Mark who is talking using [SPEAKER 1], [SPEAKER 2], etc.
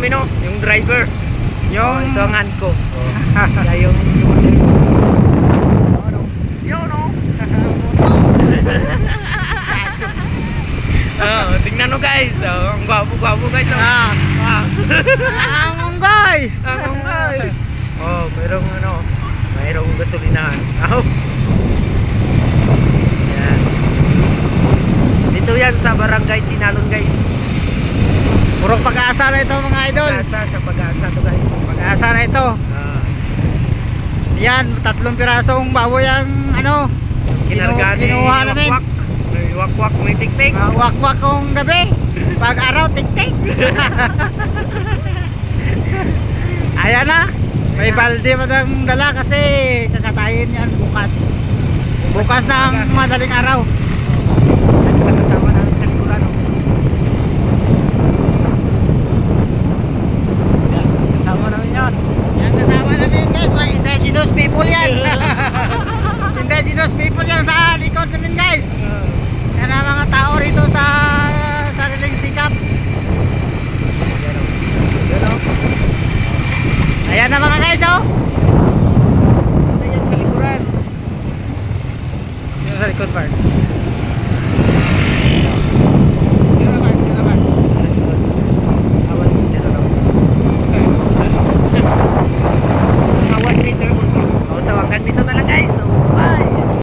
[SPEAKER 1] namin, no? Yung driver.
[SPEAKER 2] Yung
[SPEAKER 1] Ito ang hand ko. Kaya yung tingnan nyo guys. Ang gwapo guys.
[SPEAKER 2] ang unggoy.
[SPEAKER 1] Ang unggoy. Mayroong gasolinahan. Yan. Dito yan sa Barangay Tinalon guys.
[SPEAKER 2] Purong pag-asa na ito mga idol.
[SPEAKER 1] Sa pag-asa to guys.
[SPEAKER 2] Pag-asa na ito. Yan, 3 pirasong baboy ang kinuha namin.
[SPEAKER 1] Wakwak, may tik-tik.
[SPEAKER 2] Wakwak kong gabi. Pag araw, tik-tik. Ayan na. May balde pa ng dala kasi kakatayin yan bukas. Bukas ng madaling araw.
[SPEAKER 1] Kasama namin sa likuran. Kasama namin yan.
[SPEAKER 2] Yan kasama namin guys. Mga indigenous people yan. Indigenous people yan sa likod namin guys. Yan ang mga tao rito sa sariling sikap. Ayan na mga guys, oh.
[SPEAKER 1] Ayan sa likuran.
[SPEAKER 2] Yan sa likod part.